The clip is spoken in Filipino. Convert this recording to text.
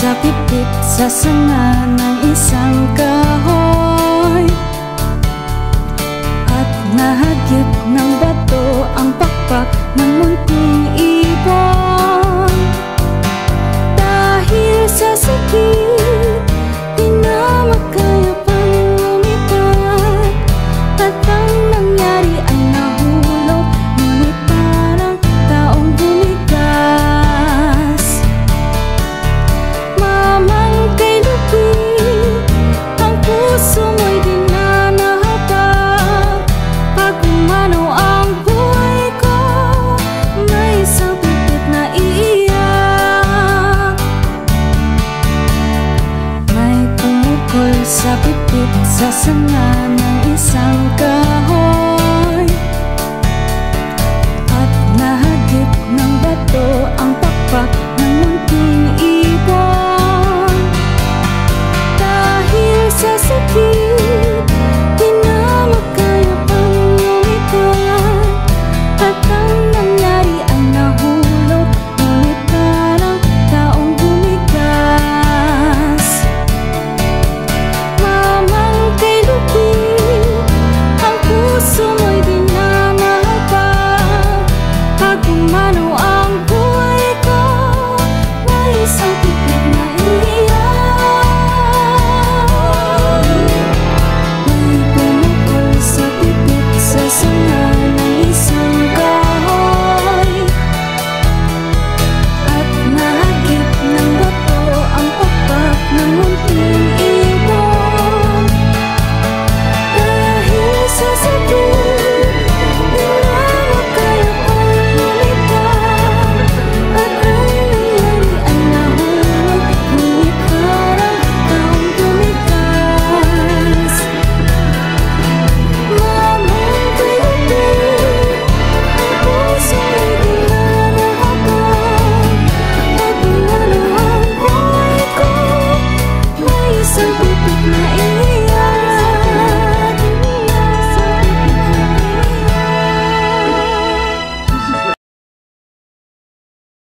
sa pipit sa sanga ng isang kahoy, at nahagip ng bato ang pakpak ng munting ibon. Dahil sa sakit, di na makaya pang lumipad, at ang nangyari ay nahulog, ngunit parang taong bumigas. Mamang kay lupit, ang puso mo'y di na nahabag. Pag umanaw ang buhay ko, may isang pipit na iiyak. May pumukol sa pipit sa sanga ng isang kahoy, at nahagip ng bato ang pakpak ng munting ibon. Dahil sa sakit, di na makaya pang lumipad, at ang nangyari ay nahulog, ngunit parang taong bumigas. Mamang kay lupit, ang puso mo'y di na nahabag. Pag umanaw ang buhay ko, may isang pipit na iiyak. May pumukol sa pipit sa sanga ng isang kahoy, at nahagip ng bato ang pakpak ng munting ibon. Dahil sa